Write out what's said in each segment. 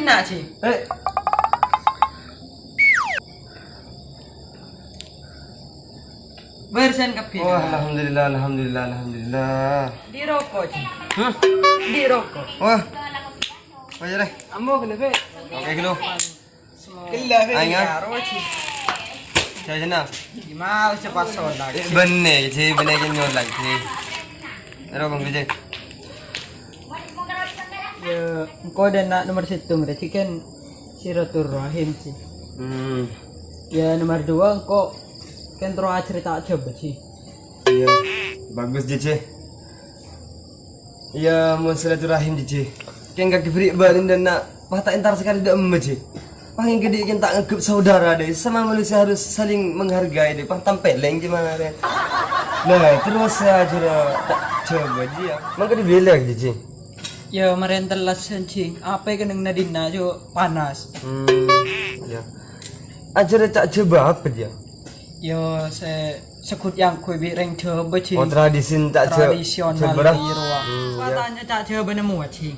nak sih. Bersen kapi. Oh, alhamdulillah. Di rokok sih. Di rokok. Wah. Ayo deh. Ambo kena be. Oke kilo. Kila be. Ayo. Roci. Saya sana. Gimana cepat solat. Bener kan nyolak sih. Aduh bang Vijay. Ya, kau dan nak nomor 1 berarti kan silaturahim sih. Ya nomor 2 kok kan terus cerita coba sih. Iya, bagus Cici. Iya, mau silaturahim Cici. Kan gak diberi barin dan nak patah entar sekali dah Cici. Paling gede kan tak anggap saudara deh. Sama manusia harus saling menghargai deh. Pantang peleng gimana deh. Nah, terus saya tak coba dia. Maka dibilang Cici. Ya merentelas sih. Apa yang kena nadina jo panas. Ya. Acara tak coba apa dia? Yo sekut yang kue bireng coba sih. Oh tradisi tak coba. Tradisional di ruang. Katanya tak coba nemu sih.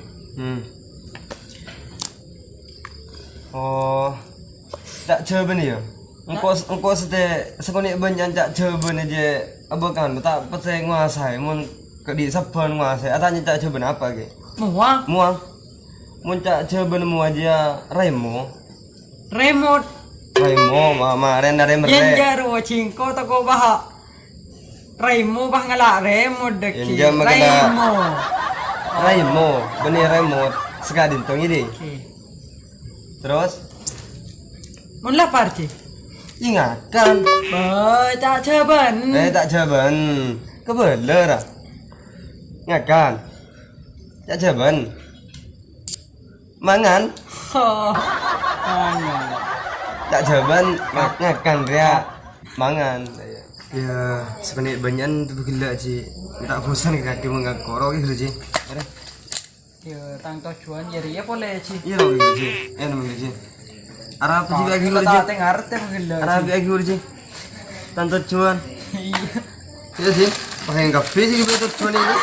Oh, tak coba nih ya. Engkau sekonik banyak tak coba nih je. Abakan, tak percaya nguasai. Mun kedi saban nguasai. Atanya tak coba apa ke? Muang. Mun tak coba nemu aja Remo. Remote. Remo, mama renda remo. Yang jaru cingko tako bah. Remo bah ngalak remote deki. Remo, benih remote. Sekadin tong ini. Terus? Mun lapar sih. Ingatkan. Boy, tak coba. Tak coba. Kebeler ah. Ingatkan. Tak coba. Mangan. Mangan. Tak coba ngakan dia mangan. Ya, sebenarnya banyak tu gila sih. Tak bosan ke kaki mengakorok gitu sih. Ya, tang tujuan jadi ya boleh sih. Iya loh gitu sih. Nama gitu sih. Arab juga gitu sih. Tak ngerti gila. Arab gitu sih. Tanto cuan. Iya. Iya sih. Pakai kafe sih gitu cuan ini.